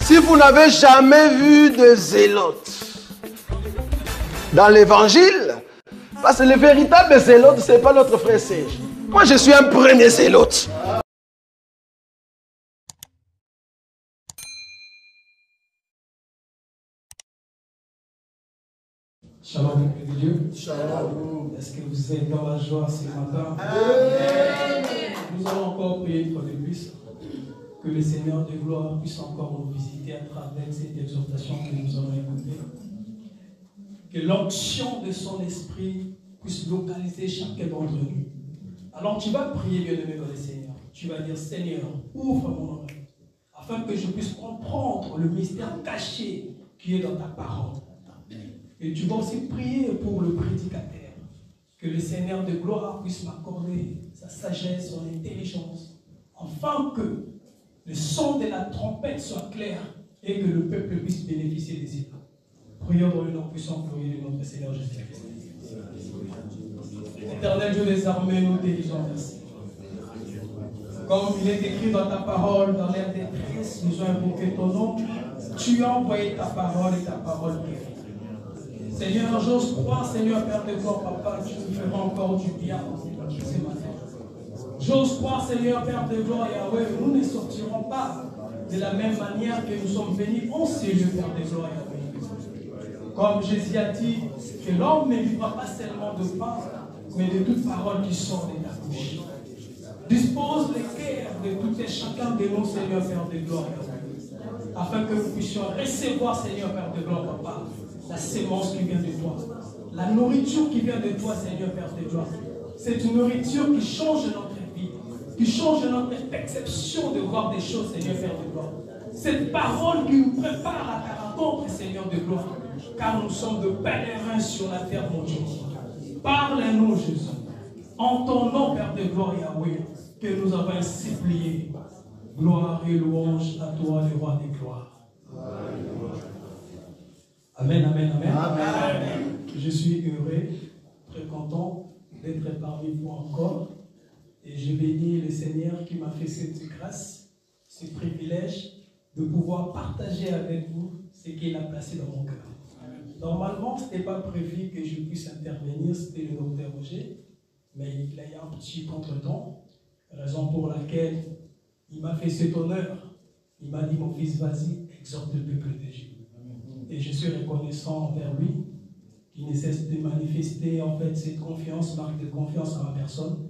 Si vous n'avez jamais vu de zélote dans l'évangile, parce que le véritable zélote, ce n'est pas notre frère Serge. Moi, je suis un premier zélote. Shalom, peuple de Dieu. Shalom. Est-ce que vous êtes dans la joie ce matin? Amen. Nous allons encore prier une fois de plus. Que le Seigneur de gloire puisse encore nous visiter à travers cette exhortation que nous allons écouter. Que l'onction de son esprit puisse localiser chacun d'entre nous. Alors tu vas prier, bien-aimé dans le Seigneur. Tu vas dire, Seigneur, ouvre mon oreille, afin que je puisse comprendre le mystère caché qui est dans ta parole. Et tu vas aussi prier pour le prédicateur. Que le Seigneur de gloire puisse m'accorder sa sagesse, son intelligence, afin que le son de la trompette soit clair et que le peuple puisse bénéficier des états. Prions dans le nom puissant glorieux de notre Seigneur Jésus-Christ. Éternel Dieu des armées, nous te disons merci. Comme il est écrit dans ta parole, dans l'air des détresse, nous avons invoqué ton nom. Tu as envoyé ta parole et ta parole guérit. Seigneur, j'ose croire, Seigneur, Père de gloire, Papa, tu nous feras encore du bien ce matin. J'ose croire, Seigneur, Père de gloire, Yahweh, nous ne sortirons pas de la même manière que nous sommes venus en ce lieu, Père de gloire, Yahweh. Comme Jésus a dit, que l'homme ne vivra pas seulement de pain, mais de toute parole qui sort de ta bouche. Dispose les cœurs de tout et chacun de nous, Seigneur, Père de gloire, Yahweh, afin que nous puissions recevoir, Seigneur, Père de gloire, Papa, la sémence qui vient de toi, la nourriture qui vient de toi, Seigneur, Père de gloire. C'est une nourriture qui change notre vie, qui change notre perception de voir des choses, Seigneur, Père de gloire. Cette parole qui nous prépare à ta rencontre, Seigneur de gloire, car nous sommes de pèlerins sur la terre, mon Dieu. Parle-nous, Jésus, en ton nom, Père de gloire, Yahweh, que nous avons ainsi prié. Gloire et louange à toi, le roi des gloires. Amen, amen, amen. Amen. Je suis heureux, très content d'être parmi vous encore. Et je bénis le Seigneur qui m'a fait cette grâce, ce privilège de pouvoir partager avec vous ce qu'il a placé dans mon cœur. Normalement, ce n'était pas prévu que je puisse intervenir, c'était le docteur Roger, mais il a eu un petit contretemps, raison pour laquelle il m'a fait cet honneur. Il m'a dit, mon fils, vas-y, exhorte le peuple de Dieu. Et je suis reconnaissant envers lui, qui ne cesse de manifester en fait cette confiance, marque de confiance en ma personne.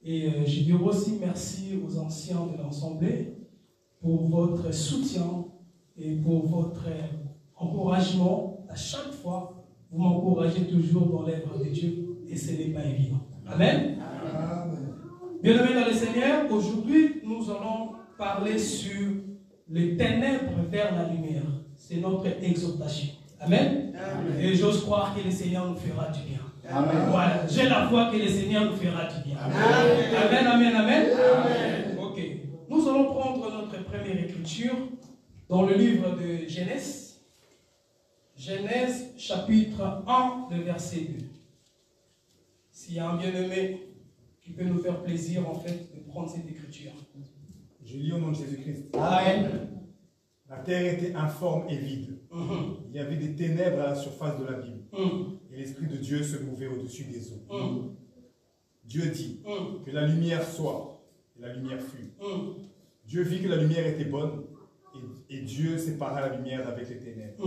Et je dis aussi merci aux anciens de l'Assemblée pour votre soutien et pour votre encouragement. À chaque fois, vous m'encouragez toujours dans l'œuvre de Dieu et ce n'est pas évident. Amen. Bien-aimés dans le Seigneur, aujourd'hui, nous allons parler sur les ténèbres vers la lumière. C'est notre exhortation. Amen. Amen. Et j'ose croire que le Seigneur nous fera du bien. Amen. Voilà. J'ai la foi que le Seigneur nous fera du bien. Amen. Amen, amen, amen. Amen. Ok. Nous allons prendre notre première écriture dans le livre de Genèse. Genèse, chapitre 1, le verset 2. S'il y a un bien-aimé qui peut nous faire plaisir, en fait, de prendre cette écriture. Je lis au nom de Jésus-Christ. Amen. La terre était informe et vide. Il y avait des ténèbres à la surface de l'abîme. Et l'Esprit de Dieu se mouvait au-dessus des eaux. Dieu dit que la lumière soit, et la lumière fut. Dieu vit que la lumière était bonne, et Dieu sépara la lumière d'avec les ténèbres.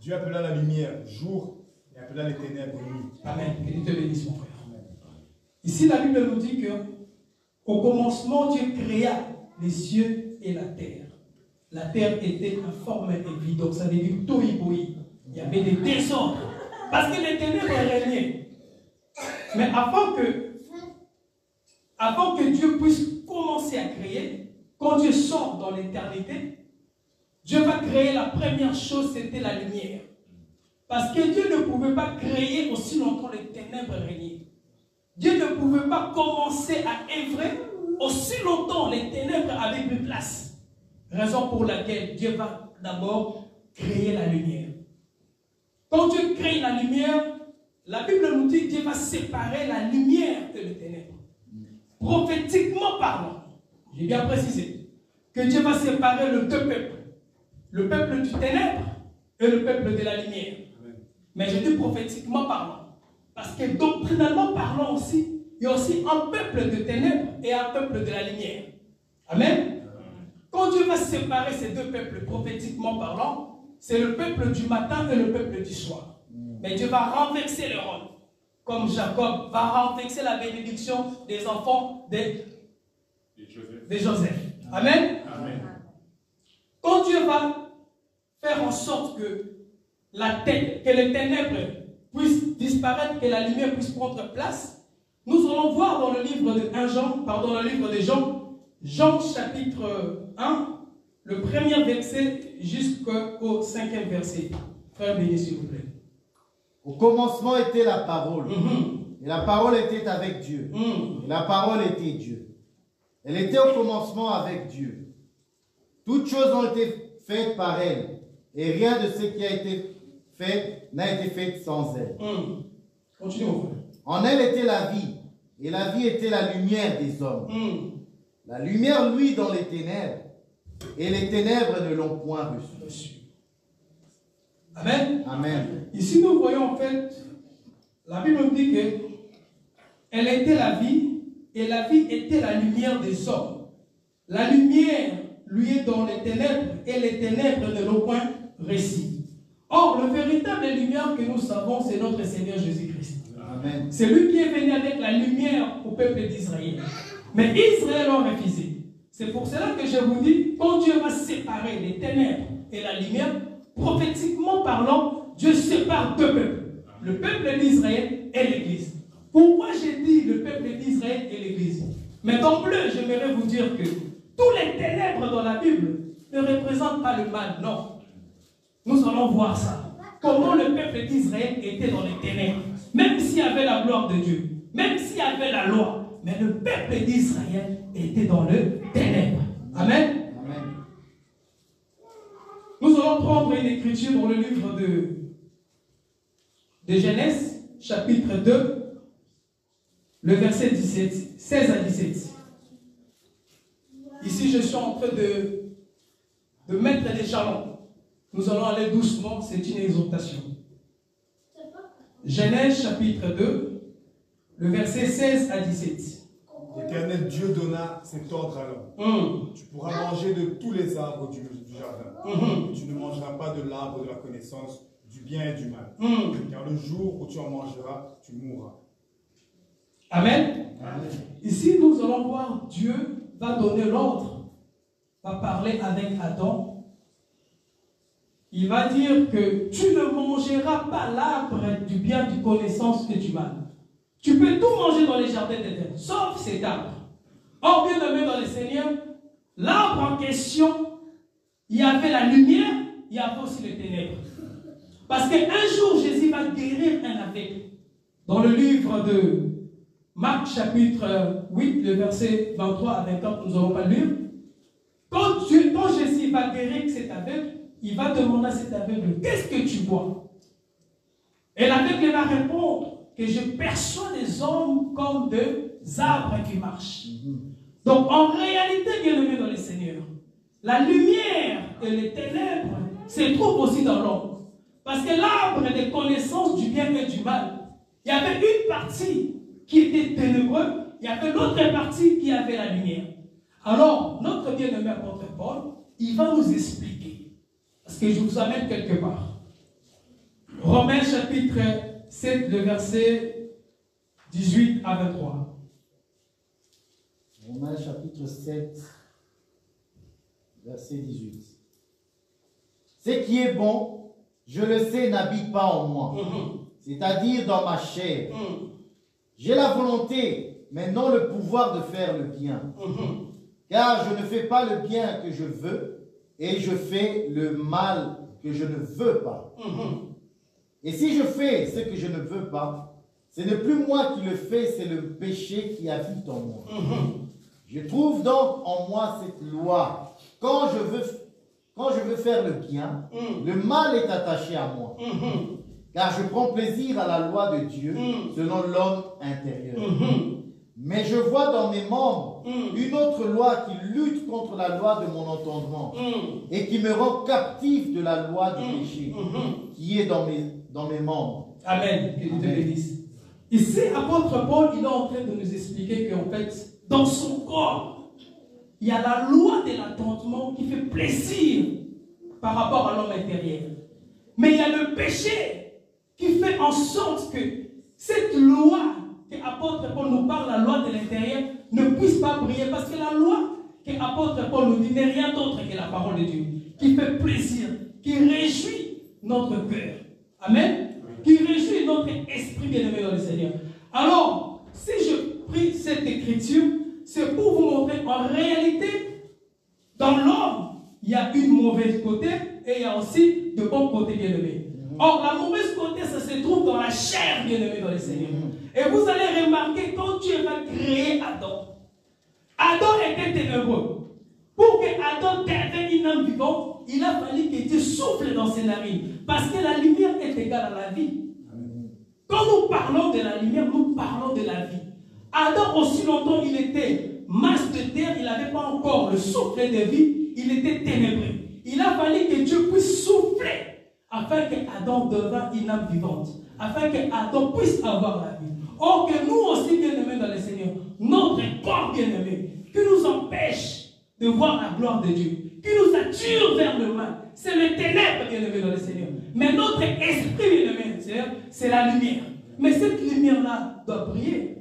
Dieu appela la lumière jour, et appela les ténèbres nuit. Amen. Que Dieu te bénisse, mon frère. Ici, la Bible nous dit que au commencement, Dieu créa les cieux et la terre. La terre était informe et vide, donc ça veut dire tohu-bohu. Il y avait des désordres, parce que les ténèbres régnaient. Mais avant que Dieu puisse commencer à créer, quand Dieu sort dans l'éternité, Dieu va créer la première chose, c'était la lumière. Parce que Dieu ne pouvait pas créer aussi longtemps les ténèbres régnaient. Dieu ne pouvait pas commencer à œuvrer aussi longtemps les ténèbres avaient pris place. Raison pour laquelle Dieu va d'abord créer la lumière. Quand Dieu crée la lumière, la Bible nous dit que Dieu va séparer la lumière et les ténèbres. Prophétiquement parlant, j'ai bien précisé que Dieu va séparer les deux peuples. le peuple du ténèbre et le peuple de la lumière. Mais je dis prophétiquement parlant. Parce que doctrinalement parlant aussi, il y a aussi un peuple de ténèbres et un peuple de la lumière. Amen. Quand Dieu va séparer ces deux peuples prophétiquement parlant, c'est le peuple du matin et le peuple du soir. Mais Dieu va renverser le rôle. Comme Jacob va renverser la bénédiction des enfants de Joseph. Amen. Amen. Quand Dieu va faire en sorte que les ténèbres puissent disparaître, que la lumière puisse prendre place, nous allons voir dans le livre de Jean, Jean chapitre 1, le premier verset jusqu'au 5e verset. Frère béni, s'il vous plaît. Au commencement était la parole, et la parole était avec Dieu, et la parole était Dieu. Elle était au commencement avec Dieu. Toutes choses ont été faites par elle, et rien de ce qui a été fait n'a été fait sans elle. Continue, mon frère. En elle était la vie, et la vie était la lumière des hommes. La lumière luit dans les ténèbres, et les ténèbres ne l'ont point reçue. Amen. Amen. Ici, nous voyons en fait, la Bible nous dit que elle était la vie, et la vie était la lumière des hommes. La lumière lui est dans les ténèbres, et les ténèbres ne l'ont point reçue. Or, le véritable lumière que nous savons, c'est notre Seigneur Jésus-Christ. Amen. C'est lui qui est venu avec la lumière au peuple d'Israël. Mais Israël l'a refusé. C'est pour cela que je vous dis, quand Dieu va séparer les ténèbres et la lumière, prophétiquement parlant, Dieu sépare deux peuples. Le peuple d'Israël et l'Église. Pourquoi j'ai dit le peuple d'Israël et l'Église? Mais d'emblée, j'aimerais vous dire que tous les ténèbres dans la Bible ne représentent pas le mal, non. Nous allons voir ça. Comment le peuple d'Israël était dans les ténèbres. Même s'il y avait la gloire de Dieu, même s'il y avait la loi, mais le peuple d'Israël était dans le ténèbre. Amen. Amen. Nous allons prendre une écriture dans le livre de Genèse, chapitre 2, le verset 16 à 17. Ici, je suis en train de mettre les jalons. Nous allons aller doucement, c'est une exhortation. Genèse, chapitre 2, le verset 16 à 17. L'Éternel Dieu donna cet ordre à l'homme. Tu pourras manger de tous les arbres du jardin. Tu ne mangeras pas de l'arbre de la connaissance du bien et du mal. Car le jour où tu en mangeras, tu mourras. Amen. Amen. Ici, nous allons voir Dieu va donner l'ordre, va parler avec Adam. Il va dire que tu ne mangeras pas l'arbre du bien, du connaissance et du mal. Tu peux tout manger dans les jardins d'Éden, sauf cet arbre. Or, bien aimé dans le Seigneur, l'arbre en question, il y avait la lumière, il y avait aussi les ténèbres. Parce qu'un jour, Jésus va guérir un aveugle. Dans le livre de Marc, chapitre 8, le verset 23 à 24, nous n'allons pas le lire. Quand Jésus va guérir cet aveugle, il va demander à cet aveugle, qu'est-ce que tu vois? Et l'aveugle va répondre que je perçois les hommes comme des arbres qui marchent. Donc en réalité, bien aimé dans le Seigneur, la lumière et les ténèbres se trouvent aussi dans l'homme. Parce que l'arbre des connaissances du bien et du mal, il y avait une partie qui était ténébreuse, il y avait l'autre partie qui avait la lumière. Alors, notre bien-aimé apôtre Paul, il va nous expliquer. Parce que je vous amène quelque part. Romains chapitre 7, le verset 18 à 23. Romains chapitre 7, verset 18. Ce qui est bon, je le sais, n'habite pas en moi, c'est-à-dire dans ma chair. J'ai la volonté, mais non le pouvoir de faire le bien. Car je ne fais pas le bien que je veux, et je fais le mal que je ne veux pas. Et si je fais ce que je ne veux pas, ce n'est plus moi qui le fais, c'est le péché qui habite en moi. Je trouve donc en moi cette loi. Quand je veux faire le bien, le mal est attaché à moi. Car je prends plaisir à la loi de Dieu selon l'homme intérieur. Mais je vois dans mes membres une autre loi qui lutte contre la loi de mon entendement et qui me rend captif de la loi du péché qui est dans mes membres. Amen. Que Dieu te bénisse. Ici, apôtre Paul, il est en train de nous expliquer qu'en fait, dans son corps, il y a la loi de l'entendement qui fait plaisir par rapport à l'homme intérieur. Mais il y a le péché qui fait en sorte que cette loi que apôtre Paul nous parle, la loi de l'intérieur, ne puisse pas briller. Parce que la loi que apôtre Paul nous dit n'est rien d'autre que la parole de Dieu, qui fait plaisir, qui réjouit notre cœur. Amen. Qui réjouit notre esprit bien-aimé dans le Seigneur. Alors, si je prie cette écriture, c'est pour vous montrer qu'en réalité, dans l'homme, il y a une mauvaise côté et il y a aussi de bons côtés bien-aimés. Or, la mauvaise côté, ça se trouve dans la chair bien-aimée dans le Seigneur. Et vous allez remarquer quand Dieu va créer Adam. Adam était ténébreux. Pour que Adam devienne une âme vivante, il a fallu que Dieu souffle dans ses narines. Parce que la lumière est égale à la vie. Quand nous parlons de la lumière, nous parlons de la vie. Adam, aussi longtemps il était masse de terre, il n'avait pas encore le souffle de vie, il était ténébreux. Il a fallu que Dieu puisse souffler afin que Adam devienne une âme vivante. Afin que Adam puisse avoir la vie. Or que nous aussi, bien-aimés dans le Seigneur, notre corps bien-aimé, qui nous empêche de voir la gloire de Dieu, qui nous attire vers le mal, c'est le ténèbre, bien-aimé dans le Seigneur. Mais notre esprit, bien-aimé, c'est la lumière. Mais cette lumière-là doit briller.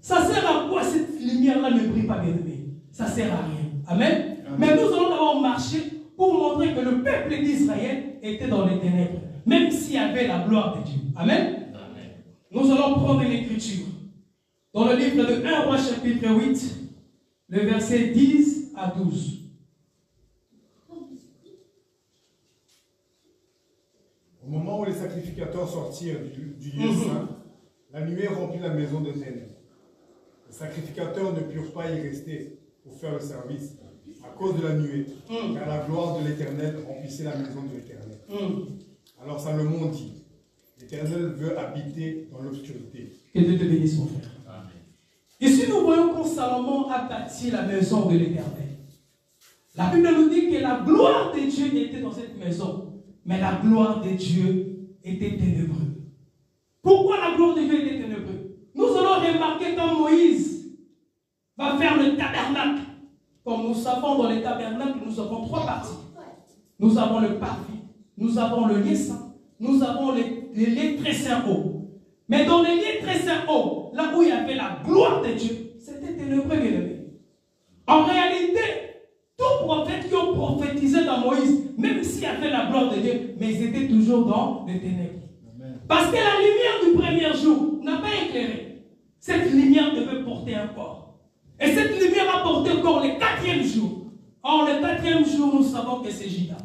Ça sert à quoi cette lumière-là ne brille pas, bien-aimé? Ça sert à rien. Amen. Mais nous allons d'abord marcher pour montrer que le peuple d'Israël était dans les ténèbres, même s'il y avait la gloire de Dieu. Amen. Nous allons prendre l'écriture dans le livre de 1 Roi chapitre 8, le verset 10 à 12. Au moment où les sacrificateurs sortirent du lieu saint, la nuée remplit la maison de ténèbres. Les sacrificateurs ne purent pas y rester pour faire le service à cause de la nuée, car la gloire de l'Éternel remplissait la maison de l'Éternel. Alors Salomon dit, l'Éternel veut habiter dans l'obscurité. Que Dieu te bénisse, mon frère. Amen. Ici, nous voyons que Salomon a bâti la maison de l'Éternel. La Bible nous dit que la gloire de Dieu était dans cette maison, mais la gloire de Dieu était ténébreuse. Pourquoi la gloire de Dieu était ténébreuse? Nous allons remarquer quand Moïse va faire le tabernacle. Comme nous savons dans le tabernacle, nous avons trois parties. Nous avons le parvis, nous avons le lieu saint, nous avons les lieux très saints hauts. Mais dans les lieux très saints hauts, là où il y avait la gloire de Dieu, c'était ténébreux, bien-aimé. En réalité, tous prophètes qui ont prophétisé dans Moïse, même s'il y avait la gloire de Dieu, mais ils étaient toujours dans les ténèbres. Amen. Parce que la lumière du premier jour n'a pas éclairé. Cette lumière devait porter un corps. Et cette lumière a porté un corps le quatrième jour. Or, le quatrième jour, nous savons que c'est Judas.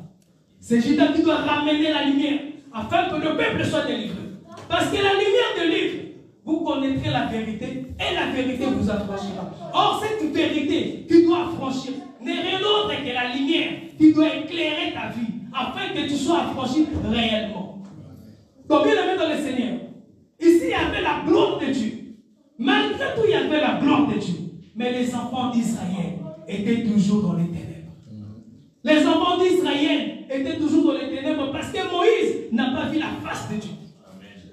C'est Judas qui doit ramener la lumière afin que le peuple soit délivré. Parce que la lumière délivre. Vous connaîtrez la vérité et la vérité vous affranchira. Or, cette vérité qui doit affranchir n'est rien d'autre que la lumière qui doit éclairer ta vie afin que tu sois affranchi réellement. Donc, bien aimé dans le Seigneur, ici il y avait la gloire de Dieu. Malgré tout, il y avait la gloire de Dieu. Mais les enfants d'Israël étaient toujours dans les ténèbres. Les enfants d'Israël étaient toujours dans les ténèbres parce que Moïse n'a pas vu la face de Dieu.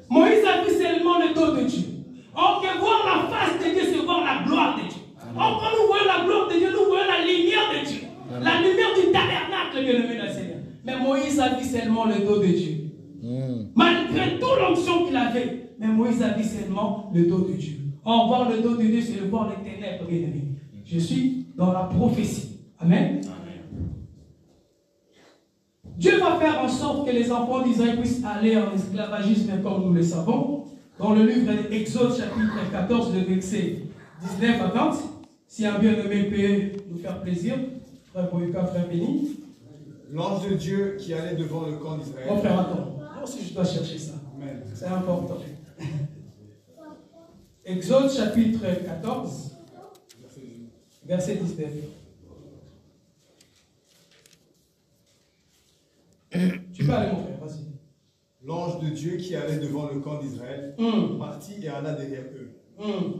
Moïse a vu seulement le dos de Dieu. Or, que voir la face de Dieu, c'est voir la gloire de Dieu. Or, quand nous voyons la gloire de Dieu, nous voyons la lumière de Dieu. La lumière du tabernacle, bien-aimé dans le Seigneur. Mais Moïse a vu seulement le dos de Dieu. Malgré toute l'onction qu'il avait, mais Moïse a vu seulement le dos de Dieu. Or, voir le dos de Dieu, c'est le voir les ténèbres, bien-aimé. Je suis dans la prophétie. Amen. Dieu va faire en sorte que les enfants d'Israël puissent aller en esclavagisme comme nous le savons. Dans le livre d'Exode, chapitre 14, le verset 19 à 20. Si un bien-aimé peut nous faire plaisir, frère Boyka, frère Béni. L'ange de Dieu qui allait devant le camp d'Israël. Mon frère, attends. Moi aussi, je dois chercher ça. C'est important. Exode, chapitre 14, verset 19. Tu peux aller, mon frère, vas-y. L'ange de Dieu qui allait devant le camp d'Israël partit et alla derrière eux.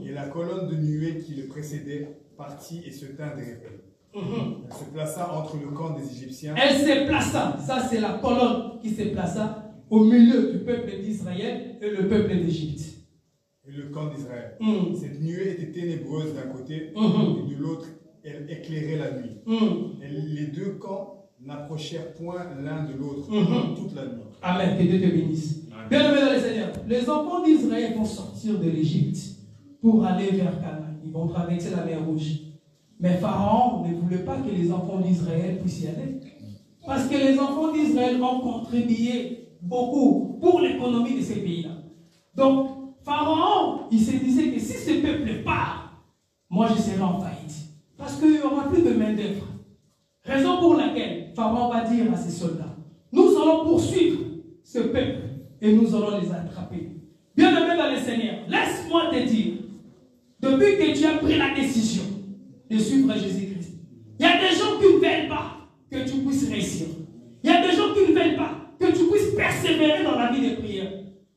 Et la colonne de nuée qui le précédait partit et se tint derrière elle. Elle se plaça entre le camp des Égyptiens. Elle se plaça, ça c'est la colonne qui se plaça au milieu du peuple d'Israël et le peuple d'Égypte. Et le camp d'Israël. Cette nuée était ténébreuse d'un côté et de l'autre, elle éclairait la nuit. Et les deux camps n'approchèrent point l'un de l'autre toute la nuit. Amen, que Dieu te bénisse. Bien-aimés dans le Seigneur, les enfants d'Israël vont sortir de l'Égypte pour aller vers Canaan. Ils vont traverser la mer Rouge. Mais Pharaon ne voulait pas que les enfants d'Israël puissent y aller. Parce que les enfants d'Israël ont contribué beaucoup pour l'économie de ces pays-là. Donc, Pharaon, il se disait que si ce peuple part, moi je serai en faillite. Parce qu'il n'y aura plus de main-d'œuvre. Raison pour laquelle Pharaon va dire à ses soldats, nous allons poursuivre ce peuple et nous allons les attraper. Bien-aimé dans le Seigneur, laisse-moi te dire, depuis que tu as pris la décision de suivre Jésus-Christ, il y a des gens qui ne veulent pas que tu puisses réussir. Il y a des gens qui ne veulent pas que tu puisses persévérer dans la vie de prière.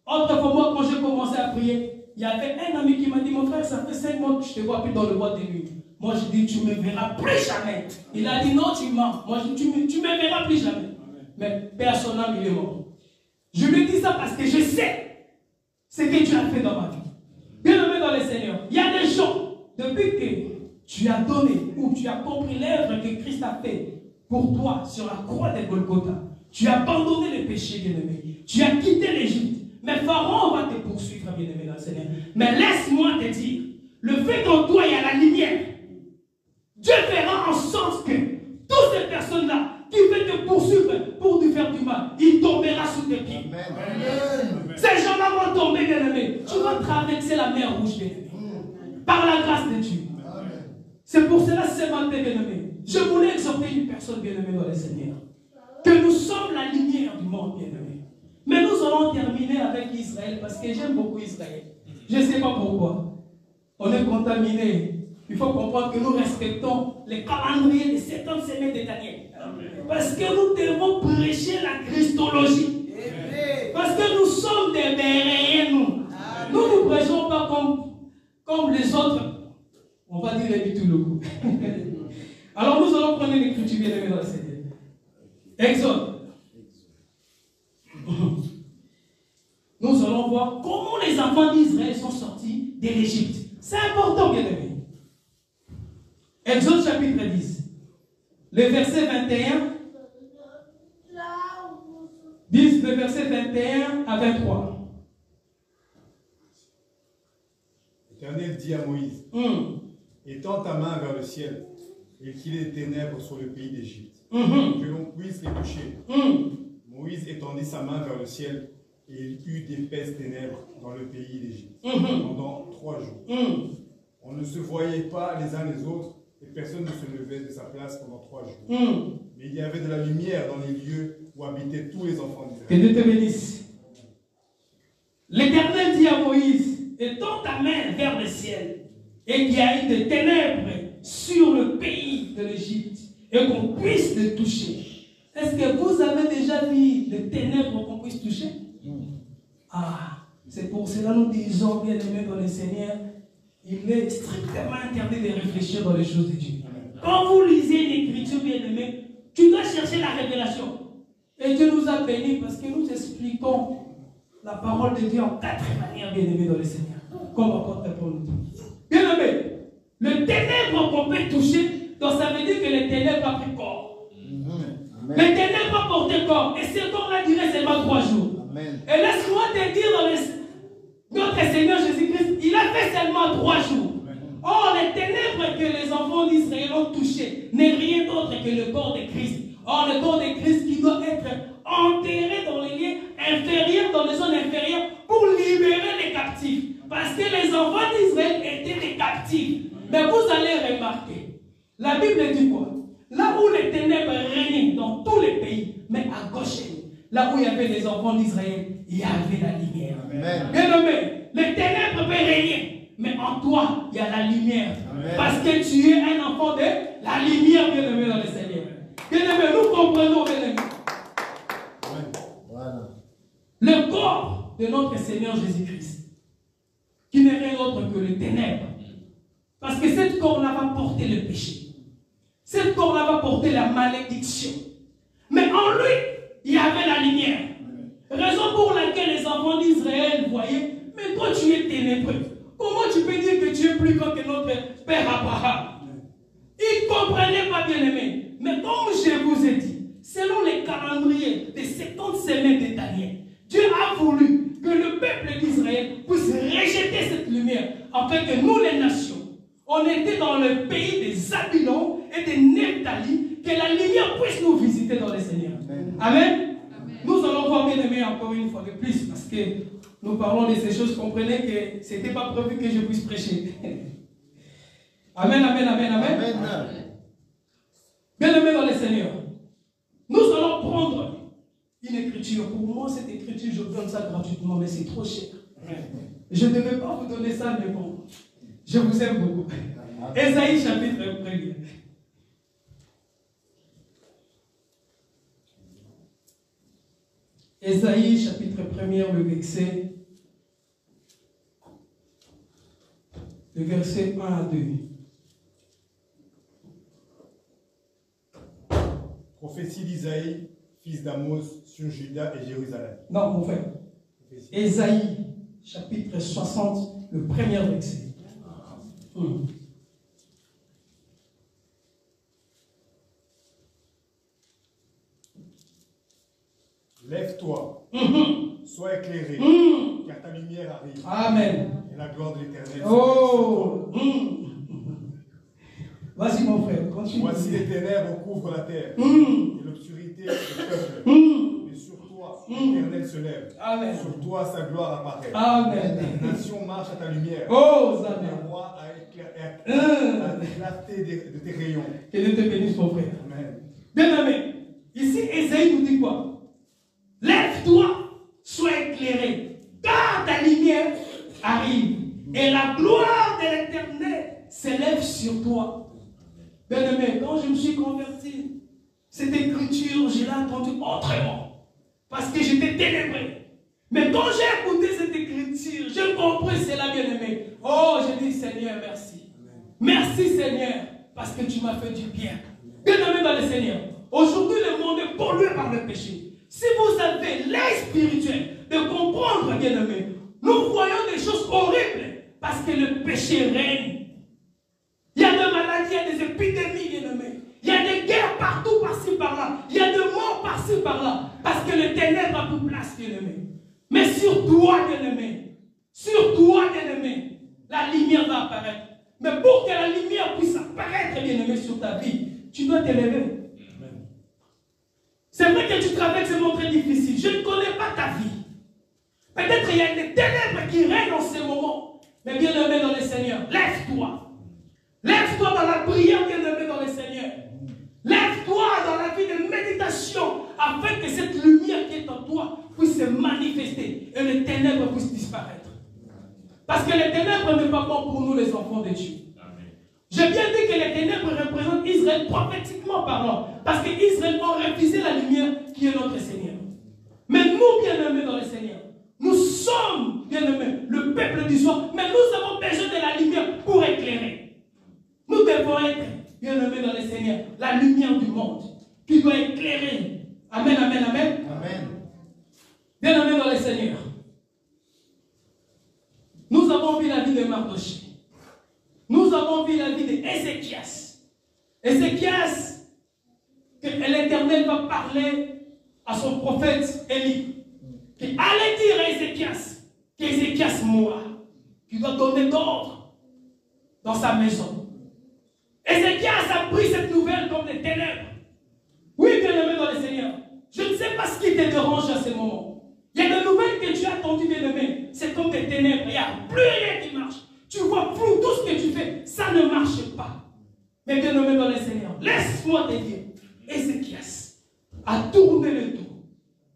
Autrefois, quand j'ai commencé à prier, il y avait un ami qui m'a dit, mon frère, ça fait 5 mois que je ne te vois plus dans le bois de nuit. Moi, je dis, tu ne me verras plus jamais. Il a dit, non, tu mens. Moi, je dis, tu ne me verras plus jamais. Mais personne il est mort. Je lui dis ça parce que je sais ce que tu as fait dans ma vie. Bien-aimé dans le Seigneur, il y a des gens, depuis que tu as donné ou tu as compris l'œuvre que Christ a fait pour toi sur la croix de Golgotha, tu as abandonné le péché, bien-aimé. Tu as quitté l'Égypte. Mais Pharaon va te poursuivre, bien-aimé dans le Seigneur. Mais laisse-moi te dire, le fait qu'en toi il y a la lumière, Dieu fera en sorte que toutes ces personnes-là qui veulent te poursuivre pour te faire du mal, il tombera sous tes pieds. Amen. Ces gens-là vont tomber, bien-aimé. Tu vas traverser la mer Rouge, bien-aimé. Par la grâce de Dieu. C'est pour cela, ce matin, bien-aimé, je voulais exhorter une personne, bien-aimée dans le Seigneur, que nous sommes la lumière du monde, bien-aimé. Mais nous allons terminer avec Israël parce que j'aime beaucoup Israël. Je ne sais pas pourquoi. On est contaminé. Il faut comprendre que nous respectons les calendriers des 70 semaines de Daniel. Parce que nous devons prêcher la Christologie. Parce que nous sommes des béréens, nous. Nous ne prêchons pas comme les autres. On va dire les bitoulougous. Alors nous allons prendre l'écriture bien aimée dans le Seigneur. Exode. Nous allons voir comment les enfants d'Israël sont sortis de l'Égypte. C'est important, bien aimé. Exode chapitre 10. Le verset 21. 10, le verset 21 à 23. L'Éternel dit à Moïse, étends ta main vers le ciel et qu'il y ait des ténèbres sur le pays d'Égypte, que l'on puisse les toucher. Moïse étendit sa main vers le ciel et il eut d'épaisses ténèbres dans le pays d'Égypte pendant 3 jours. On ne se voyait pas les uns les autres et personne ne se levait de sa place pendant 3 jours. Mais il y avait de la lumière dans les lieux où habitaient tous les enfants d'Israël. Que Dieu te bénisse. L'Éternel dit à Moïse, étends ta main vers le ciel et qu'il y ait des ténèbres sur le pays de l'Égypte et qu'on puisse le toucher. Est-ce que vous avez déjà vu les ténèbres qu'on puisse toucher? Ah, c'est pour cela nous disons, bien aimés dans le Seigneur, il est strictement interdit de réfléchir dans les choses de Dieu. Quand vous lisez l'écriture, bien aimé, tu dois chercher la révélation. Et Dieu nous a bénis parce que nous expliquons la parole de Dieu en 4 manières, bien aimés dans le Seigneur. Comme apôtre pour nous. Bien aimé, le ténèbre qu'on peut toucher, donc ça veut dire que le ténèbre a pris corps. Le ténèbre a porté corps. Et ce corps-là durait seulement 3 jours. Amen. Et laisse-moi te dire, notre Seigneur Jésus-Christ, il a fait seulement 3 jours. Or, les ténèbres que les enfants d'Israël ont touchées n'est rien d'autre que le corps de Christ. Or, le corps de Christ qui doit être enterré dans les lieux inférieurs, dans les zones inférieures, pour libérer les captifs. Parce que les enfants d'Israël étaient des captifs. Mais vous allez remarquer, la Bible dit quoi? Là où les ténèbres régnaient dans tous les pays, mais à gauche, là où il y avait les enfants d'Israël, il y avait la lumière. Bien aimé, les ténèbres peuvent régner, mais en toi, il y a la lumière. Amen. Parce que tu es un enfant de la lumière, bien aimé dans le Seigneur. Bien aimé, nous comprenons, bien aimé. Voilà. Le corps de notre Seigneur Jésus-Christ, qui n'est rien d'autre que les ténèbres. Parce que cette corne-là va porter le péché. Cette corne-là va porter la malédiction. Mais en lui, il y avait la lumière. Raison pour laquelle les enfants d'Israël voyaient, mais toi tu es ténébreux. Comment tu peux dire que tu es plus grand que notre père Abraham? Ils ne comprenaient pas, bien aimé. Mais comme je vous ai dit, selon les calendriers des 70 semaines de Daniel, Dieu a voulu que le peuple d'Israël puisse rejeter cette lumière, afin que nous, les nations, on était dans le pays des Zabylon et des Nephtali, que la lumière puisse nous visiter dans le Seigneur. Amen. Amen. Nous allons voir, bien aimé, encore une fois de plus, parce que nous parlons de ces choses, comprenez que ce n'était pas prévu que je puisse prêcher. Amen, amen, amen, amen. Amen. Bien aimé dans le Seigneur, nous allons prendre une écriture. Pour moi, cette écriture, je donne ça gratuitement, mais c'est trop cher. Je ne devais pas vous donner ça, mais bon, je vous aime beaucoup. Ésaïe chapitre 1er. Ésaïe chapitre 1er, le verset 1 à 2. Prophétie d'Isaïe, fils d'Amos, sur Juda et Jérusalem. Non, mon frère. Ésaïe chapitre 60, le premier verset. Lève-toi, sois éclairé, car ta lumière arrive. Amen. Et la gloire de l'Éternel. Oh. Vas-y mon frère, continue. Voici les ténèbres couvrent la terre, et l'obscurité le peuple. Mais sur toi, l'Éternel se lève. Amen. Sur toi, sa gloire apparaît. Amen. La nation marche à ta lumière. Oh, Amen. La roi à la clarté de tes rayons. Que Dieu te bénisse, mon frère. Amen. Bien aimé, ici, Ésaïe nous dit quoi? Lève-toi, sois éclairé, car ta lumière arrive, et la gloire de l'Éternel s'élève sur toi. Bien aimé, quand je me suis converti, cette écriture, je l'ai entendue autrement, parce que j'étais ténébreux. Mais quand j'ai écouté cette écriture, j'ai compris cela, bien aimé. Oh, je dis Seigneur, merci. Merci Seigneur, parce que tu m'as fait du bien. Bien aimé dans le Seigneur, aujourd'hui le monde est pollué par le péché. Si vous avez l'œil spirituel de comprendre, bien aimé, nous voyons des choses horribles parce que le péché règne. Il y a des maladies, il y a des épidémies, bien aimé. Il y a des guerres partout, par-ci, par-là. Il y a des morts par-ci, par-là. Parce que le ténèbre a pris place, bien aimé. Mais sur toi, bien aimé, la lumière va apparaître. Mais pour que la lumière puisse apparaître, bien aimé, sur ta vie, tu dois t'élever. C'est vrai que tu traverses un moment très difficile. Je ne connais pas ta vie. Peut-être il y a des ténèbres qui règnent en ce moment. Mais bien aimé dans le Seigneur, lève-toi. Lève-toi dans la prière, bien aimé dans le Seigneur. Lève-toi dans la vie de méditation afin que cette lumière qui est en toi puisse se manifester et les ténèbres puissent disparaître. Parce que les ténèbres ne sont pas bon pour nous les enfants de Dieu. J'ai bien dit que les ténèbres représentent Israël prophétiquement parlant. Parce qu'Israël a refusé la lumière qui est notre Seigneur. Mais nous, bien-aimés dans le Seigneur, nous sommes, bien-aimés, le peuple du soir. Mais nous avons besoin de la lumière pour éclairer. Nous devons être, bien-aimés dans le Seigneur, la lumière du monde qui doit éclairer. Amen, amen, amen. Amen. Bien-aimés dans le Seigneur, nous avons vu la vie de Mardochée. Nous avons vu la vie d'Ézéchias. Ézéchias, que l'Éternel va parler à son prophète Élie. Qui allait dire à Ézéchias qu'Ézéchias mourra. Qui doit donner d'ordre dans sa maison. Ézéchias a pris cette nouvelle comme des ténèbres. Oui, bien-aimé dans le Seigneur. Je ne sais pas ce qui te dérange à ce moment. Il y a des nouvelles que tu as entendues, bien-aimé. C'est comme des ténèbres. Il n'y a plus rien qui marche. Tu vois flou, tout ce que tu fais, ça ne marche pas. Mais bien-aimé dans le Seigneur, laisse-moi te dire, Ézéchias a tourné le dos.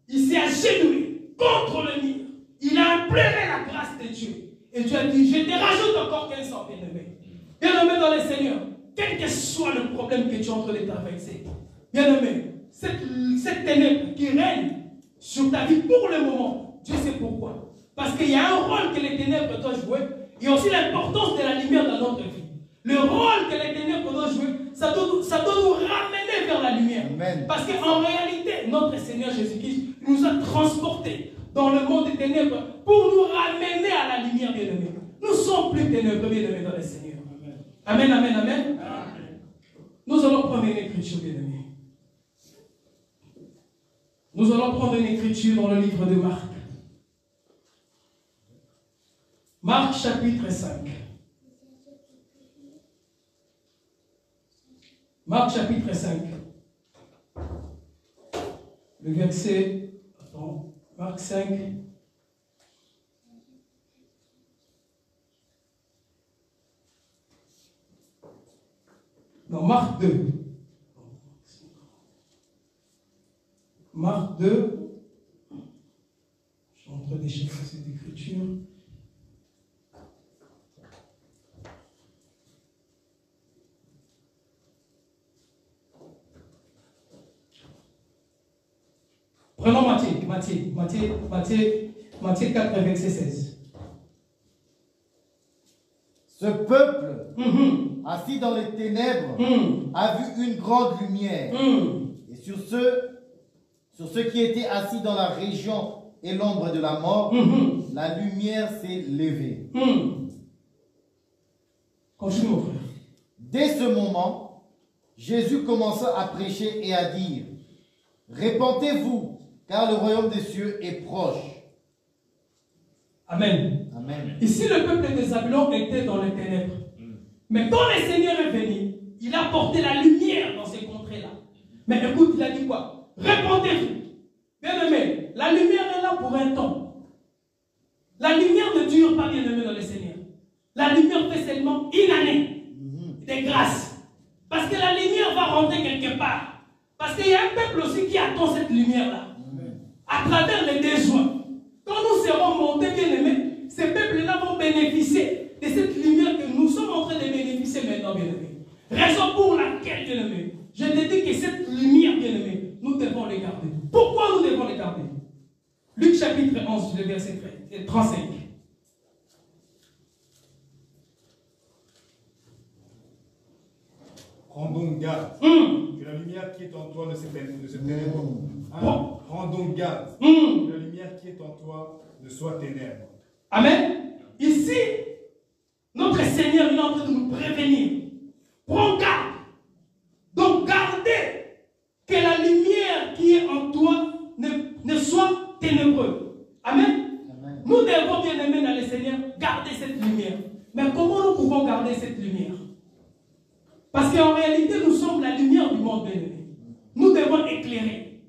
Il s'est agenouillé contre le mur. Il a imploré la grâce de Dieu. Et Dieu a dit, je te rajoute encore 15 ans, bien-aimé. Bien-aimé dans le Seigneur, quel que soit le problème que tu es en train de traverser, bien-aimé, cette ténèbre qui règne sur ta vie pour le moment, Dieu sait pourquoi. Parce qu'il y a un rôle que les ténèbres doivent jouer. Il y a aussi l'importance de la lumière dans notre vie. Le rôle que les ténèbres doivent jouer, ça doit nous ramener vers la lumière. Amen. Parce qu'en réalité, notre Seigneur Jésus-Christ nous a transportés dans le monde des ténèbres pour nous ramener à la lumière, bien-aimés. Nous ne sommes plus ténèbres, bien-aimés, dans le Seigneur. Amen, amen, amen. Amen. Nous allons prendre une écriture, bien-aimés. Nous allons prendre une écriture dans le livre de Marc. Marc chapitre 5. Marc chapitre 5. Le verset... Attends. Marc 5. Non, Marc 2. Marc 2. Je suis en train d'échapper cette écriture. Prenons Matthieu 4, verset 16. Ce peuple, assis dans les ténèbres, a vu une grande lumière. Et sur ceux qui étaient assis dans la région et l'ombre de la mort, la lumière s'est levée. Continue, mon frère. Dès ce moment, Jésus commença à prêcher et à dire: répentez-vous, car le royaume des cieux est proche. Amen. Amen. Ici, le peuple des Zabulon était dans les ténèbres. Mais quand le Seigneur est venu, il a porté la lumière dans ces contrées-là. Mais écoute, il a dit quoi? Répentez-vous. Bien-aimé, la lumière est là pour un temps. La lumière ne dure pas, bien-aimé, dans le Seigneur. La lumière fait seulement une année de grâce. Parce que la lumière va rentrer quelque part. Parce qu'il y a un peuple aussi qui attend cette lumière-là. À travers les déjoints. Quand nous serons montés, bien-aimés, ces peuples-là vont bénéficier de cette lumière que nous sommes en train de bénéficier maintenant, bien-aimés. Raison pour laquelle, bien-aimés, je te dis que cette lumière, bien-aimés, nous devons les garder. Pourquoi nous devons les garder? Luc chapitre 11, le verset 35. Prends donc garde que la lumière qui est en toi ne se ténèbre. Prends donc garde que la lumière qui est en toi ne soit ténèbre. Amen. Ici, notre Seigneur est en train de nous prévenir. Prends garde. Donc gardez que la lumière qui est en toi ne soit ténébreuse. Amen. Amen. Nous devons, bien aimer dans le Seigneur, garder cette lumière. Mais comment nous pouvons garder cette lumière? Parce qu'en réalité, nous sommes la lumière du monde, bien aimé. Nous devons éclairer.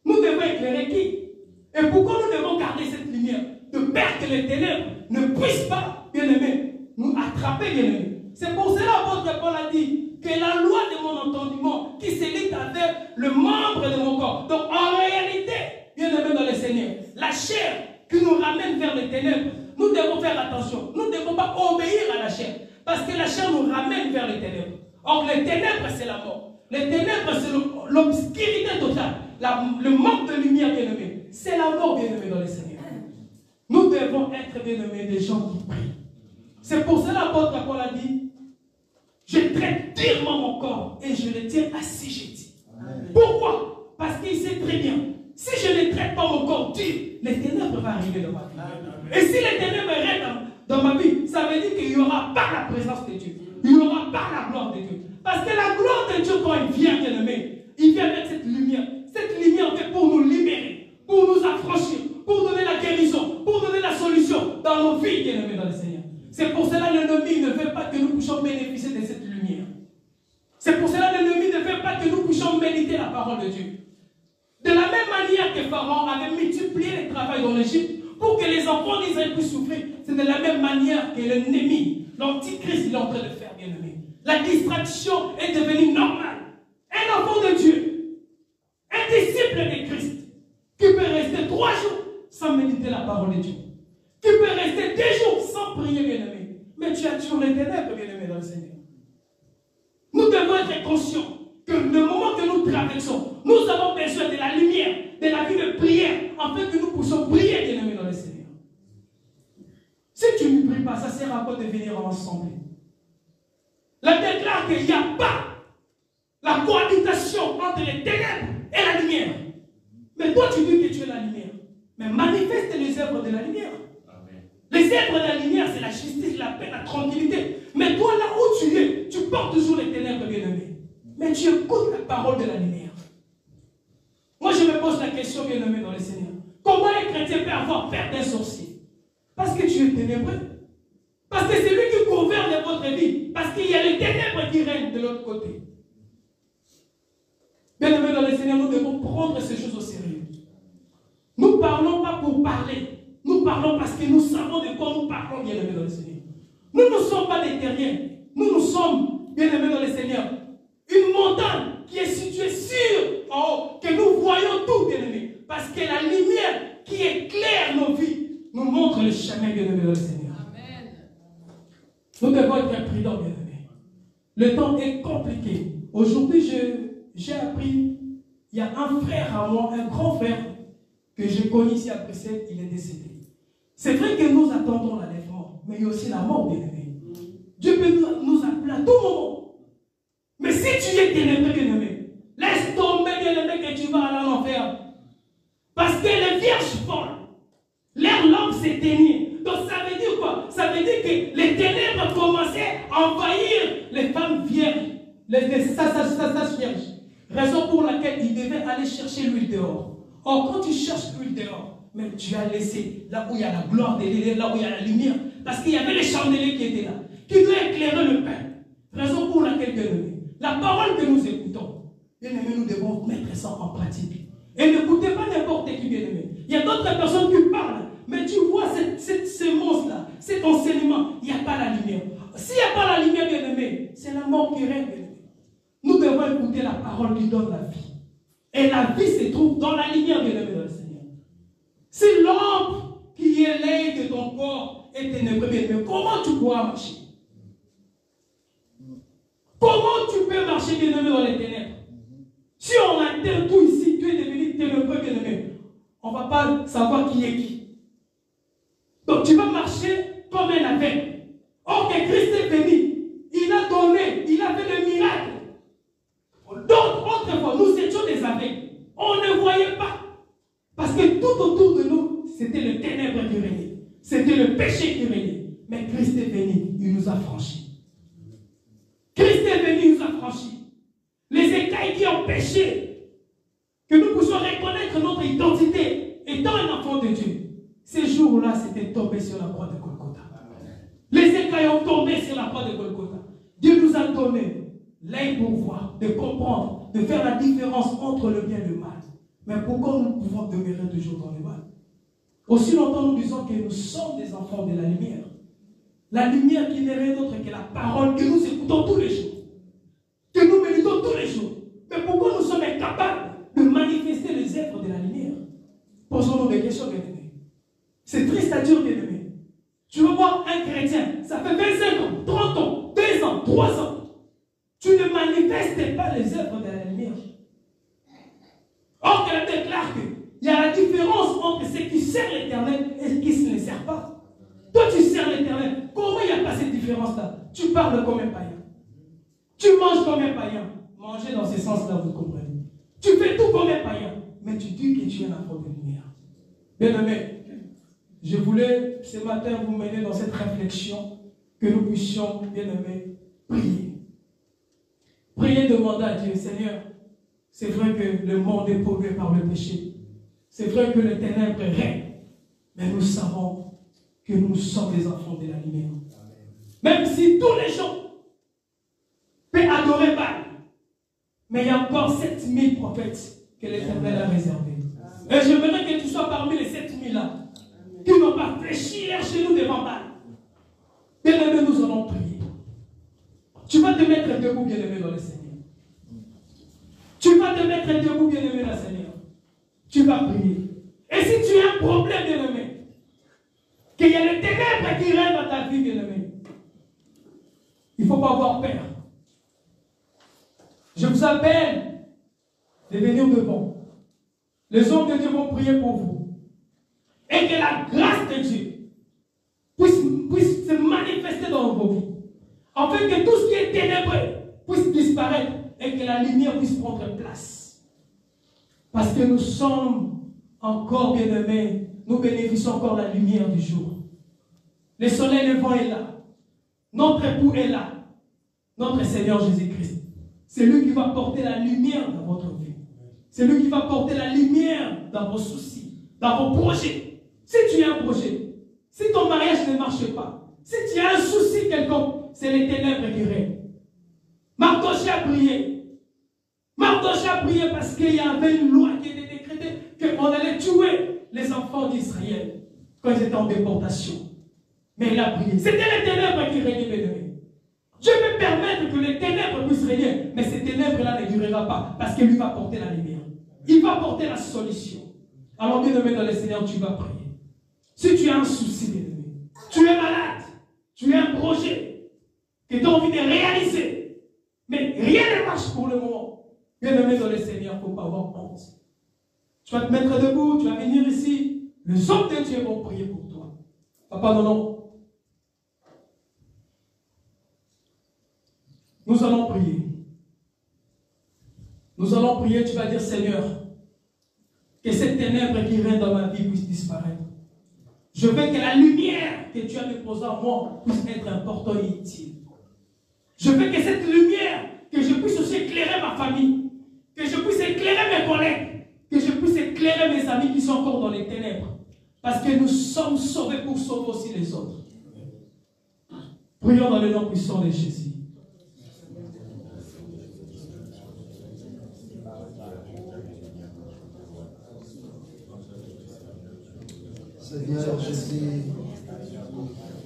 Nous devons éclairer qui? Et pourquoi nous devons garder cette lumière? De peur que les ténèbres ne puissent pas, bien aimé, nous attraper, bien aimé. C'est pour cela l'apôtre Paul a dit que la loi de mon entendement qui se lie avec le membre de mon corps. Donc en réalité, bien aimé dans le Seigneur, la chair qui nous ramène vers les ténèbres, nous devons faire attention. Nous ne devons pas obéir à la chair. Parce que la chair nous ramène vers les ténèbres. Or, les ténèbres, c'est la mort. Les ténèbres, c'est l'obscurité totale. Le manque de lumière, bien-aimé. C'est la mort, bien-aimé, dans le Seigneur. Nous devons être, bien-aimés, des gens qui prient. C'est pour cela l'apôtre Paul a dit: je traite durement mon corps et je le tiens assujetti. Pourquoi? Parce qu'il sait très bien, si je ne traite pas mon corps dur, les ténèbres vont arriver dans ma vie. Et si les ténèbres restent dans ma vie, ça veut dire qu'il n'y aura pas la présence de Dieu. Il n'y aura pas la gloire de Dieu. Parce que la gloire de Dieu, quand il vient, bien-aimé, il vient avec cette lumière. Cette lumière fait pour nous libérer, pour nous affranchir, pour donner la guérison, pour donner la solution dans nos vies, bien-aimés dans le Seigneur. C'est pour cela que l'ennemi ne veut pas que nous puissions bénéficier de cette lumière. C'est pour cela que l'ennemi ne veut pas que nous puissions méditer la parole de Dieu. De la même manière que Pharaon avait multiplié le travail dans l'Égypte pour que les enfants d'Israël puissent souffrir, c'est de la même manière que l'ennemi, l'antichrist, il est en train de faire, bien-aimé. La distraction est devenue normale. Un enfant de Dieu, un disciple de Christ, qui peut rester 3 jours sans méditer la parole de Dieu, qui peut rester 2 jours sans prier, bien-aimé. Mais tu as toujours les ténèbres, bien-aimé, dans le Seigneur. Nous devons être conscients que le moment que nous traversons, nous avons besoin de la lumière, de la vie de prière, afin que nous puissions prier, bien-aimé, dans le Seigneur. Si tu ne pries pas, ça sert à quoi de venir ensemble? La déclare qu'il n'y a pas la cohabitation entre les ténèbres et la lumière. Mais toi, tu dis que tu es la lumière. Mais manifeste les œuvres de la lumière. Amen. Les œuvres de la lumière, c'est la justice, la paix, la tranquillité. Mais toi, là où tu es, tu portes toujours les ténèbres, bien-aimés. Mais tu écoutes la parole de la lumière. Moi, je me pose la question, bien-aimé dans le Seigneur. Comment un chrétien peut avoir peur d'un sorcier? Parce que tu es ténébreux. Parce que c'est lui qui gouverne votre vie. Parce qu'il y a les ténèbres qui règnent de l'autre côté. Bien-aimés dans le Seigneur, nous devons prendre ces choses au sérieux. Nous ne parlons pas pour parler. Nous parlons parce que nous savons de quoi nous parlons, bien-aimés dans le Seigneur. Nous ne sommes pas des terriens. Nous sommes, bien-aimés dans le Seigneur, une montagne qui est située sur en haut, que nous voyons tout, bien-aimés. Parce que la lumière qui éclaire nos vies nous montre le chemin, bien-aimés dans le Seigneur. Amen. Nous devons être prudents, bien-aimés. Le temps est compliqué. Aujourd'hui, j'ai appris, il y a un frère à moi, un grand frère, que je connais ici à Bruxelles, il est décédé. C'est vrai que nous attendons l'enlèvement, mais il y a aussi la mort, bien-aimé. Dieu peut nous appeler à tout moment. Mais si tu es ténébreux, bien-aimé, laisse tomber, bien-aimé, que tu vas aller en enfer. Parce que les vierges folles, leur lampe s'éteignait. Donc ça veut dire quoi? Ça veut dire que les ténèbres commençaient à envahir les femmes vierges, les sages vierges. Raison pour laquelle ils devaient aller chercher l'huile dehors. Or, quand tu cherches l'huile dehors, mais tu as laissé là où il y a la gloire de l'île, là où il y a la lumière, parce qu'il y avait les chandeliers qui étaient là, qui doivent éclairer le pain. Raison pour laquelle, bien-aimés, la parole que nous écoutons, bien-aimés, nous devons mettre ça en pratique. Et n'écoutez pas n'importe qui, bien-aimé. Il y a d'autres personnes qui parlent, mais tu vois ces monstres-là, cet enseignement, il n'y a pas la lumière. S'il n'y a pas la lumière, bien-aimé, c'est la mort qui règne, bien-aimé. Nous devons écouter la parole qui donne la vie. Et la vie se trouve dans la lumière, bien-aimé, dans le Seigneur. Si l'ombre qui est l'œil de ton corps est ténébreux, bien-aimé, comment tu pourras marcher? Comment tu peux marcher, bien-aimé, dans les ténèbres? Si on intègre tout ici, tu es devenu ténébreux, bien-aimé, on ne va pas savoir qui est qui. Donc tu vas marcher comme un aveugle. Or que Christ est venu, il a donné, il a fait des miracles. D'autres, autrefois, nous étions des aveugles. On ne voyait pas. Parce que tout autour de nous, c'était le ténèbre qui régnait. C'était le péché qui régnait. Mais Christ est venu, il nous a franchis. Christ est venu, il nous a franchis. Les écailles qui ont péché, que nous puissions reconnaître notre identité étant un enfant de Dieu. Ces jours-là, c'était tombé sur la croix de Golgotha. Les écailles ont tombé sur la croix de Golgotha. Dieu nous a donné l'œil pour voir, de comprendre, de faire la différence entre le bien et le mal. Mais pourquoi nous pouvons demeurer toujours dans le mal? Aussi longtemps nous disons que nous sommes des enfants de la lumière. La lumière qui n'est rien d'autre que la parole que nous écoutons tous les jours. Que nous méditons tous les jours. Mais pourquoi nous sommes incapables de manifester les œuvres de la lumière? Posons-nous des questions, bien-aimés. C'est triste à dire, bien-aimés. Tu veux voir un chrétien, ça fait 25 ans, 30 ans, 2 ans, 3 ans. Tu ne manifestes pas les œuvres de la lumière. Or, qu'elle déclare qu'il y a la différence entre ceux qui servent l'Éternel et ceux qui ne le servent pas. Toi, tu sers l'Éternel. Comment il n'y a pas cette différence-là? Tu parles comme un païen. Tu manges comme un païen. Manger dans ce sens-là, vous comprenez. Tu fais tout comme un païen. Mais tu dis que tu es un enfant de lumière. Bien-aimé, je voulais ce matin vous mener dans cette réflexion que nous puissions, bien-aimé, prier. Priez, demandez à Dieu, Seigneur, c'est vrai que le monde est pollué par le péché. C'est vrai que les ténèbres règnent. Mais nous savons que nous sommes des enfants de la lumière. Même si tous les gens peuvent adorer Baal, mais il y a encore 7000 prophètes que l'Éternel a réservés. Et je voudrais que tu sois parmi les 7000 là, qui n'ont pas fléchi leur genou devant Baal. Bien-aimé, nous allons prier. Tu vas te mettre debout, bien-aimé, dans le Seigneur. Tu vas te mettre debout, bien-aimé, dans le Seigneur. Tu vas prier. Et si tu as un problème, bien-aimé, qu'il y a les ténèbres qui règnent dans ta vie, bien-aimé, il ne faut pas avoir peur. Je vous appelle de venir devant. Les hommes de Dieu vont prier pour vous. Et que la grâce de Dieu puisse dans vos vies. Afin que tout ce qui est ténébreux puisse disparaître et que la lumière puisse prendre place. Parce que nous sommes encore bien-aimés, nous bénéficions encore de la lumière du jour. Le soleil levant est là. Notre époux est là. Notre Seigneur Jésus-Christ. C'est lui qui va porter la lumière dans votre vie. C'est lui qui va porter la lumière dans vos soucis, dans vos projets. Si tu as un projet, si ton mariage ne marche pas, si tu as un souci quelconque, c'est les ténèbres qui règnent. Mardochée a prié. Mardochée a prié parce qu'il y avait une loi qui était décrétée qu'on allait tuer les enfants d'Israël quand ils étaient en déportation. Mais il a prié. C'était les ténèbres qui régnaient, mes amis. Dieu peut permettre que les ténèbres puissent régner, mais ces ténèbres-là ne durera pas parce qu'il lui va porter la lumière. Il va porter la solution. Alors, bien-aimé dans le Seigneur, tu vas prier. Si tu as un souci, bien-aimé, tu es malade, tu as un projet que tu as envie de réaliser, mais rien ne marche pour le moment. Bien-aimé dans le Seigneur, il ne faut pas avoir honte. Tu vas te mettre debout, tu vas venir ici. Les hommes de Dieu vont prier pour toi. Papa, non. Nous allons prier. Nous allons prier, tu vas dire, Seigneur, que cette ténèbre qui règne dans ma vie puisse disparaître. Je veux que la lumière que tu as déposée en moi puisse être importante et utile. Je veux que cette lumière, que je puisse aussi éclairer ma famille, que je puisse éclairer mes collègues, que je puisse éclairer mes amis qui sont encore dans les ténèbres. Parce que nous sommes sauvés pour sauver aussi les autres. Prions dans le nom puissant de Jésus. Seigneur Jésus,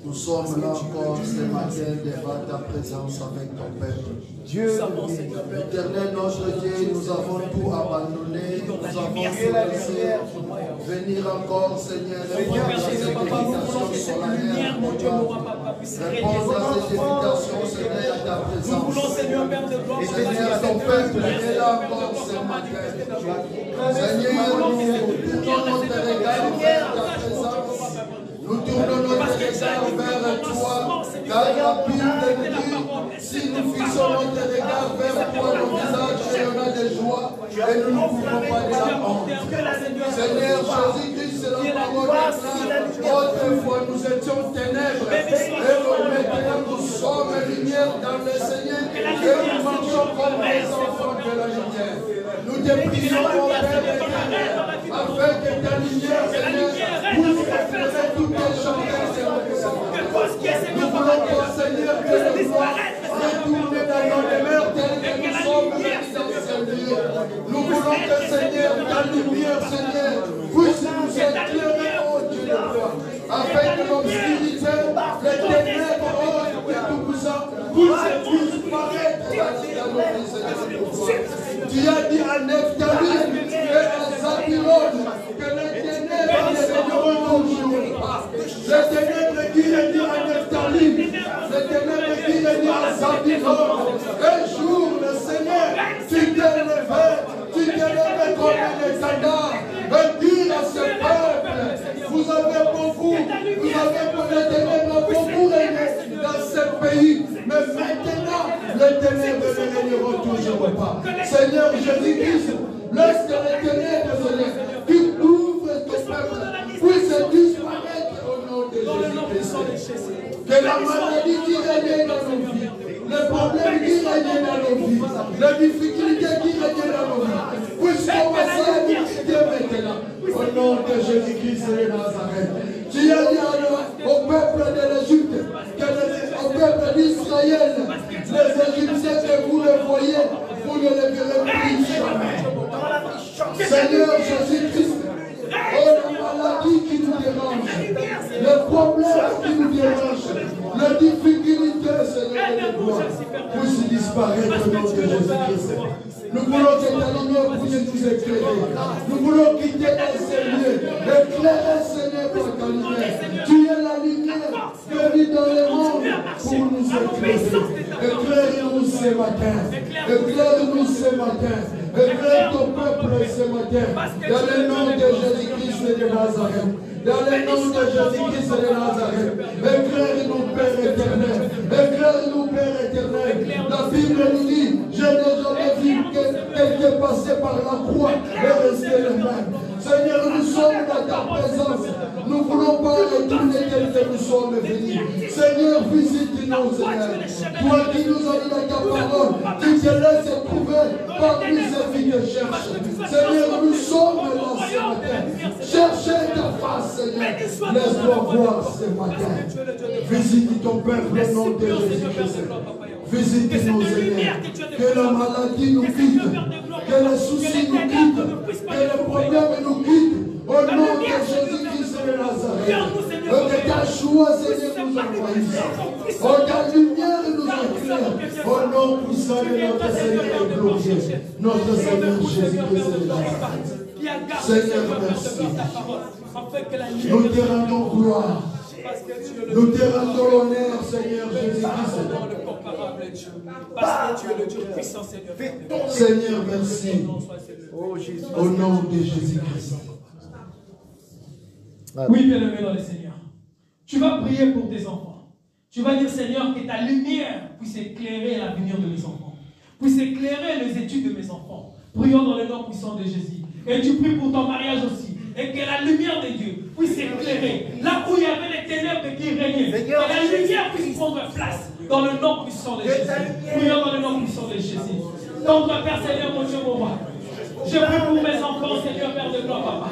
nous sommes là encore ce matin devant ta présence avec ton peuple. Dieu, éternel notre Dieu, nous avons tout abandonné, nous avons tout laissé. Venir encore, Seigneur, répondre à cette invitation solennelle. Répondre à cette invitation, Seigneur, à ta présence. Seigneur, ton peuple est là encore ce matin. Seigneur, nous tournons notre regard vers ta présence. Nous tournons notre regard vers toi, car la Bible dit, si nous fixons notre regard vers toi, nos visages rayonnent de joie, et nous ne pouvons pas de la honte. Seigneur Jésus-Christ, c'est la parole de Dieu. Autrefois, nous étions ténèbres, et maintenant nous sommes lumière dans le Seigneur, et nous marchons comme les enfants de la lumière. Nous te prions, mon Père éternel, afin que ta lumière, Seigneur, puisse éclairer toutes les chandelles de nous voulons toi, Seigneur, que le gloire retourne dans nos demeures telles que nous sommes dans ce lieu. Nous voulons que, Seigneur, ta lumière, Seigneur, puisse nous éclairer, oh Dieu de gloire, afin que l'obscurité, les ténèbres, oh Dieu tout-puissant, puissent disparaître dans nos vies, Seigneur. Tu as dit à Nephtali et à Zabulon que les ténèbres ne régneront toujours pas. Les ténèbres qui régnent à Nephtali, les ténèbres qui règnent à Zabulon. Un jour, le Seigneur, tu t'es levé, tu t'es levé comme un étendard, et dire à ce peuple, vous avez beaucoup, vous avez pour les ténèbres beaucoup régné dans ce pays, mais maintenant, les ténèbres ne régneront toujours pas. Seigneur Jésus-Christ, lorsque les ténèbres, Seigneur, tu ouvres ton peuple, puisse disparaître au nom de Jésus-Christ. Que la maladie qui règne dans nos vies, les problèmes qui règnent dans nos vies, les difficultés qui règnent dans nos vies, puissent commencer à discuter maintenant. Au nom de Jésus-Christ de Nazareth. Tu as dit au peuple de l'Égypte, au peuple d'Israël, les Égyptiens que vous les voyez, vous ne les verrez plus jamais. Seigneur Jésus-Christ, oh la maladie qui nous dérange, le problème qui nous dérange, la difficulté, Seigneur de gloire, puisse disparaître au nom de Jésus-Christ. Nous voulons que ta lumière puisse nous éclairer. Nous voulons quitter dans ces lieux. Éclairer, Seigneur, par ta lumière. Tu es la lumière venue dans le monde pour nous éclairer. Éclaire-nous ce matin. Éclaire-nous ce matin. Éclaire ton peuple ce matin. Dans le nom de Jésus-Christ de Nazareth. Dans le nom de Jésus-Christ de Nazareth. Éclaire-nous, Père éternel. Éclaire-nous, Père éternel. La Bible nous dit, je n'ai jamais vu quelqu'un passer par la croix et rester le même. Seigneur, nous sommes dans ta présence. Nous ne voulons pas retourner tel que nous sommes venus. Seigneur, visite-nous, Seigneur. Toi qui nous as dit dans ta parole, qui te laisse trouver parmi ces filles que cherchent. Seigneur, nous sommes là ce matin. Cherchez ta face, Seigneur. Laisse-toi voir ce matin. Visite ton peuple au nom de Jésus-Christ. Visite-nous, Seigneur. Que la maladie nous quitte. Que les soucis nous quittent. Que les problèmes nous quittent. Au nom de Jésus-Christ de Nazareth. Que ta joie, Seigneur, nous envahisse. Oh, ta lumière nous éclaire. Au nom puissant de notre Seigneur et glorieux. Notre Seigneur Jésus-Christ de Nazareth. Seigneur, merci. Nous te rendons gloire. Nous te rendons l'honneur, Seigneur Jésus-Christ. Parce que tu es le Dieu puissant, Seigneur. Seigneur, merci. Au nom de Jésus-Christ. Oui, bien-aimé dans le Seigneur. Tu vas prier pour tes enfants. Tu vas dire, Seigneur, que ta lumière puisse éclairer l'avenir de mes enfants. Puisse éclairer les études de mes enfants. Prions dans le nom puissant de Jésus. Et tu pries pour ton mariage aussi. Et que la lumière de Dieu puisse éclairer. Là où il y avait les ténèbres qui régnaient. Que la lumière puisse prendre place dans le nom puissant de Jésus. Prions dans le nom puissant de Jésus. Donc, Père Seigneur, mon Dieu, mon roi. Je prie pour mes enfants, Seigneur, Père de gloire, Papa.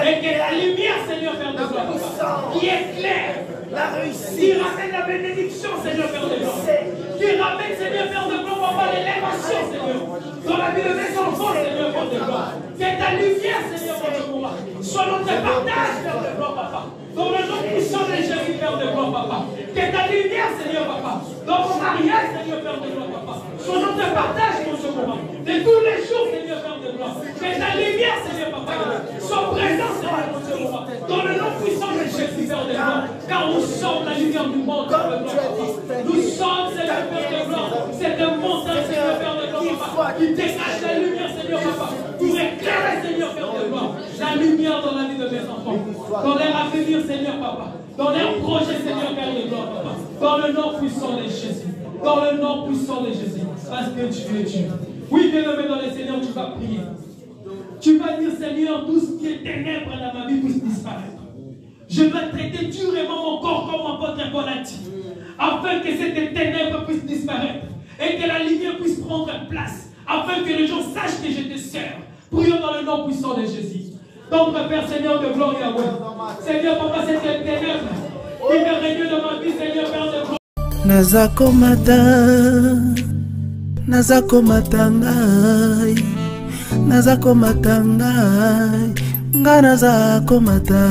Et que la lumière, Seigneur, Père de gloire, Papa, qui éclaire, la réussite, qui ramène la bénédiction, Seigneur, Père de gloire, qui ramène, Seigneur, Père de gloire, Papa, l'élévation, Seigneur, dans la vie de mes enfants, Seigneur, Père de gloire. Que ta lumière, Seigneur, Père de gloire, soit notre partage, Père de gloire, Papa. Dans le nom puissant de Jésus, Père de gloire, Papa. Que ta lumière, Seigneur, Papa, dans mon mariage, Seigneur, Père de gloire, Papa, soit notre partage, mon Dieu, Papa, de tous les jours, Seigneur, Père de gloire. Que ta lumière, Seigneur, Papa, soit présente, Seigneur, mon Dieu, Papa, dans le nom puissant de Jésus, Père de gloire. Car nous sommes la lumière du monde, Père de gloire, Papa. Nous sommes, Seigneur, Père de gloire. C'est un montagne, Seigneur, Père de gloire, Papa, qui dégage la lumière, Seigneur, Papa, pour éclairer, Seigneur, Père de gloire, la lumière dans la vie de mes enfants, dans leur avenir, Seigneur, Papa, dans leurs projets, Seigneur, Père de gloire, Papa, dans le nom puissant de Jésus, dans le nom puissant de Jésus, parce que tu es Dieu. Oui, bien-aimé dans le Seigneur, tu vas prier. Tu vas dire, Seigneur, tout ce qui est ténèbres dans ma vie puisse disparaître. Je vais traiter durement mon corps comme mon apôtre Paul a dit, afin que cette ténèbres puisse disparaître et que la lumière puisse prendre place, afin que les gens sachent que je te sers. Prions dans le nom puissant de Jésus. Donc, Père, Seigneur de gloire et amour. Seigneur, Papa, cette ténèbres qui me règne dans ma vie, Seigneur, Père de gloire. Nazakomata ngai, nazakomata ngai, nga nazakomata.